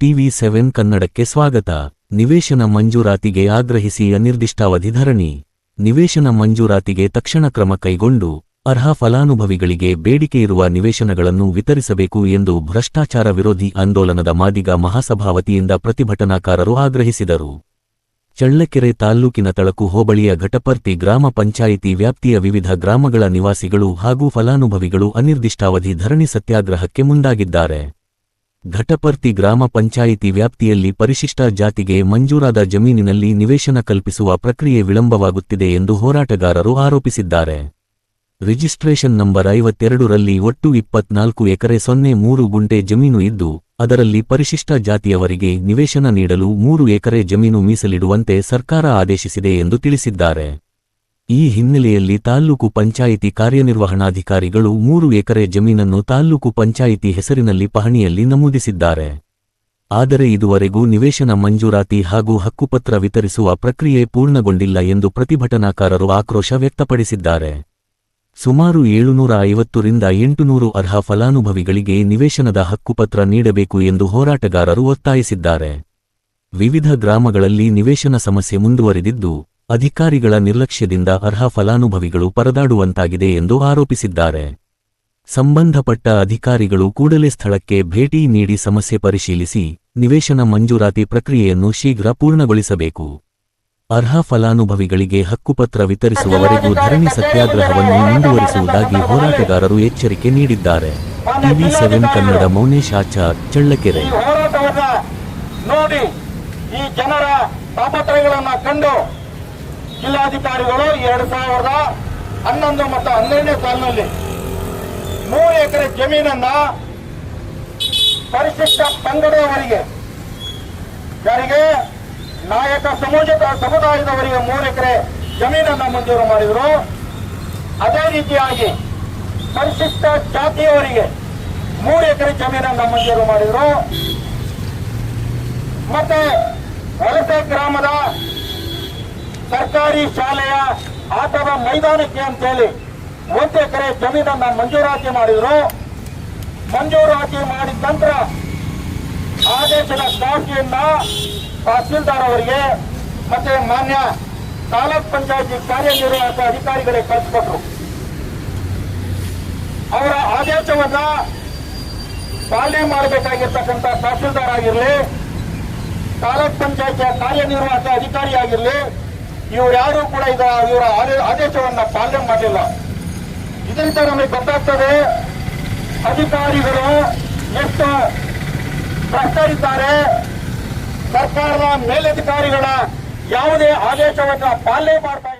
TV7 ಕನ್ನಡಕ್ಕೆ ಸ್ವಾಗತ. ನಿವೇಶನ ಮಂಜೂರಾತಿಗೆ ಆಗ್ರಹಿಸಿ ಅನಿರ್ದಿಷ್ಟಾವಧಿ ಧರಣಿ. ನಿವೇಶನ ಮಂಜೂರಾತಿಗೆ ತಕ್ಷಣ ಕ್ರಮ ಕೈಗೊಂಡು ಅರ್ಹ ಫಲಾನುಭವಿಗಳಿಗೆ ಬೇಡಿಕೆಯಿರುವ ನಿವೇಶನಗಳನ್ನು ವಿತರಿಸಬೇಕು ಎಂದು ಭ್ರಷ್ಟಾಚಾರ ವಿರೋಧಿ ಆಂದೋಲನದ ಮಾದಿಗ ಮಹಾಸಭಾ ವತಿಯಿಂದ ಪ್ರತಿಭಟನಾಕಾರರು ಆಗ್ರಹಿಸಿದರು. ಚಳ್ಳಕೆರೆ ತಾಲ್ಲೂಕಿನ ತಳಕು ಹೋಬಳಿಯ ಘಟಪರ್ತಿ ಗ್ರಾಮ ಪಂಚಾಯಿತಿ ವ್ಯಾಪ್ತಿಯ ವಿವಿಧ ಗ್ರಾಮಗಳ ನಿವಾಸಿಗಳು ಹಾಗೂ ಫಲಾನುಭವಿಗಳು ಅನಿರ್ದಿಷ್ಟಾವಧಿ ಧರಣಿ ಸತ್ಯಾಗ್ರಹಕ್ಕೆ ಮುಂದಾಗಿದ್ದಾರೆ. ಘಟಪರ್ತಿ ಗ್ರಾಮ ಪಂಚಾಯಿತಿ ವ್ಯಾಪ್ತಿಯಲ್ಲಿ ಪರಿಶಿಷ್ಟ ಜಾತಿಗೆ ಮಂಜೂರಾದ ಜಮೀನಿನಲ್ಲಿ ನಿವೇಶನ ಕಲ್ಪಿಸುವ ಪ್ರಕ್ರಿಯೆ ವಿಳಂಬವಾಗುತ್ತಿದೆ ಎಂದು ಹೋರಾಟಗಾರರು ಆರೋಪಿಸಿದ್ದಾರೆ. ರಿಜಿಸ್ಟ್ರೇಷನ್ ನಂಬರ್ 52 ರಲ್ಲಿ ಒಟ್ಟು 24 ಎಕರೆ 0.3 ಗುಂಟೆ ಜಮೀನು ಇದ್ದು, ಅದರಲ್ಲಿ ಪರಿಶಿಷ್ಟ ಜಾತಿಯವರಿಗೆ ನಿವೇಶನ ನೀಡಲು 3 ಎಕರೆ ಜಮೀನು ಮೀಸಲಿಡುವಂತೆ ಸರ್ಕಾರ ಆದೇಶಿಸಿದೆ ಎಂದು ತಿಳಿಸಿದ್ದಾರೆ. ಈ ಹಿನ್ನೆಲೆಯಲ್ಲಿ ತಾಲ್ಲೂಕು ಪಂಚಾಯಿತಿ ಕಾರ್ಯನಿರ್ವಹಣಾಧಿಕಾರಿಗಳು 3 ಎಕರೆ ಜಮೀನನ್ನು ತಾಲ್ಲೂಕು ಪಂಚಾಯಿತಿ ಹೆಸರಿನಲ್ಲಿ ಪಹಣಿಯಲ್ಲಿ ನಮೂದಿಸಿದ್ದಾರೆ. ಆದರೆ ಇದುವರೆಗೂ ನಿವೇಶನ ಮಂಜೂರಾತಿ ಹಾಗೂ ಹಕ್ಕುಪತ್ರ ವಿತರಿಸುವ ಪ್ರಕ್ರಿಯೆ ಪೂರ್ಣಗೊಂಡಿಲ್ಲ ಎಂದು ಪ್ರತಿಭಟನಾಕಾರರು ಆಕ್ರೋಶ ವ್ಯಕ್ತಪಡಿಸಿದ್ದಾರೆ. ಸುಮಾರು 750 ರಿಂದ 800 ಅರ್ಹ ಫಲಾನುಭವಿಗಳಿಗೆ ನಿವೇಶನದ ಹಕ್ಕುಪತ್ರ ನೀಡಬೇಕು ಎಂದು ಹೋರಾಟಗಾರರು ಒತ್ತಾಯಿಸಿದ್ದಾರೆ. ವಿವಿಧ ಗ್ರಾಮಗಳಲ್ಲಿ ನಿವೇಶನ ಸಮಸ್ಯೆ ಮುಂದುವರಿದಿದ್ದು, ಅಧಿಕಾರಿಗಳ ನಿರ್ಲಕ್ಷ್ಯದಿಂದ ಅರ್ಹ ಫಲಾನುಭವಿಗಳು ಪರದಾಡುವಂತಾಗಿದೆ ಎಂದು ಆರೋಪಿಸಿದ್ದಾರೆ. ಸಂಬಂಧಪಟ್ಟ ಅಧಿಕಾರಿಗಳು ಕೂಡಲೇ ಸ್ಥಳಕ್ಕೆ ಭೇಟಿ ನೀಡಿ ಸಮಸ್ಯೆ ಪರಿಶೀಲಿಸಿ ನಿವೇಶನ ಮಂಜೂರಾತಿ ಪ್ರಕ್ರಿಯೆಯನ್ನು ಶೀಘ್ರ ಪೂರ್ಣಗೊಳಿಸಬೇಕು. ಅರ್ಹ ಫಲಾನುಭವಿಗಳಿಗೆ ಹಕ್ಕುಪತ್ರ ವಿತರಿಸುವವರೆಗೂ ಧರಣಿ ಸತ್ಯಾಗ್ರಹವನ್ನು ಮುಂದುವರಿಸುವುದಾಗಿ ಹೋರಾಟಗಾರರು ಎಚ್ಚರಿಕೆ ನೀಡಿದ್ದಾರೆ. TV7 ಕನ್ನಡ ಮೌನೇಶ್ ಆಚಾರ್, ಚಳ್ಳಕೆರೆ. ನೋಡಿ, ಈ ಜನರ ತಾಪತ್ರಯಗಳನ್ನು ಕಂಡು ಜಿಲ್ಲಾಧಿಕಾರಿಗಳು 2011 ಮತ್ತು 12ನೇ ಸಾಲಿನಲ್ಲಿ 3 ಎಕರೆ ಜಮೀನನ್ನ ಪರಿಶಿಷ್ಟ ಪಂಗಡದವರಿಗೆ, ಯಾರಿಗೆ ನಾಯಕ ಸಮುದಾಯದವರಿಗೆ 3 ಎಕರೆ ಜಮೀನನ್ನ ಮಂಜೂರು ಮಾಡಿದರು. ಅದೇ ರೀತಿಯಾಗಿ ಪರಿಶಿಷ್ಟ ಜಾತಿಯವರಿಗೆ 3 ಎಕರೆ ಜಮೀನನ್ನ ಮಂಜೂರು ಮಾಡಿದರು. ಮತ್ತೆ ವಲಸೆ ಗ್ರಾಮದ ಸರ್ಕಾರಿ ಶಾಲೆಯ ಆಟದ ಮೈದಾನಕ್ಕೆ ಅಂತೇಳಿ 1 ಎಕರೆ ಜಮೀನನ್ನ ಮಂಜೂರಾತಿ ಮಾಡಿದರು. ಮಂಜೂರಾತಿ ಮಾಡಿದ ನಂತರ ಆದೇಶದ ಕಾಪಿಯನ್ನ ತಹಸೀಲ್ದಾರ್ ಅವರಿಗೆ ಮತ್ತೆ ಮಾನ್ಯ ತಾಲೂಕ್ ಪಂಚಾಯತಿ ಕಾರ್ಯನಿರ್ವಾಹಕ ಅಧಿಕಾರಿಗಳಿಗೆ ಕಳಿಸಿಕೊಟ್ರು. ಅವರ ಆದೇಶವನ್ನ ಪಾಲನೆ ಮಾಡಬೇಕಾಗಿರ್ತಕ್ಕಂಥ ತಹಸೀಲ್ದಾರ್ ಆಗಿರಲಿ, ತಾಲೂಕ್ ಪಂಚಾಯತಿಯ ಕಾರ್ಯನಿರ್ವಾಹಕ ಅಧಿಕಾರಿ ಆಗಿರಲಿ, ಇವರು ಯಾರು ಕೂಡ ಇವರ ಆದೇಶವನ್ನ ಪಾಲನೆ ಮಾಡಿಲ್ಲ. ಇದರಿಂದ ನಮಗೆ ಗೊತ್ತಾಗ್ತದೆ ಅಧಿಕಾರಿಗಳು ಎಷ್ಟು ಭ್ರಷ್ಟರಿದ್ದಾರೆ. ಸರ್ಕಾರದ ಮೇಲಧಿಕಾರಿಗಳ ಯಾವುದೇ ಆದೇಶವನ್ನ ಪಾಲನೆ ಮಾಡ್ತಾ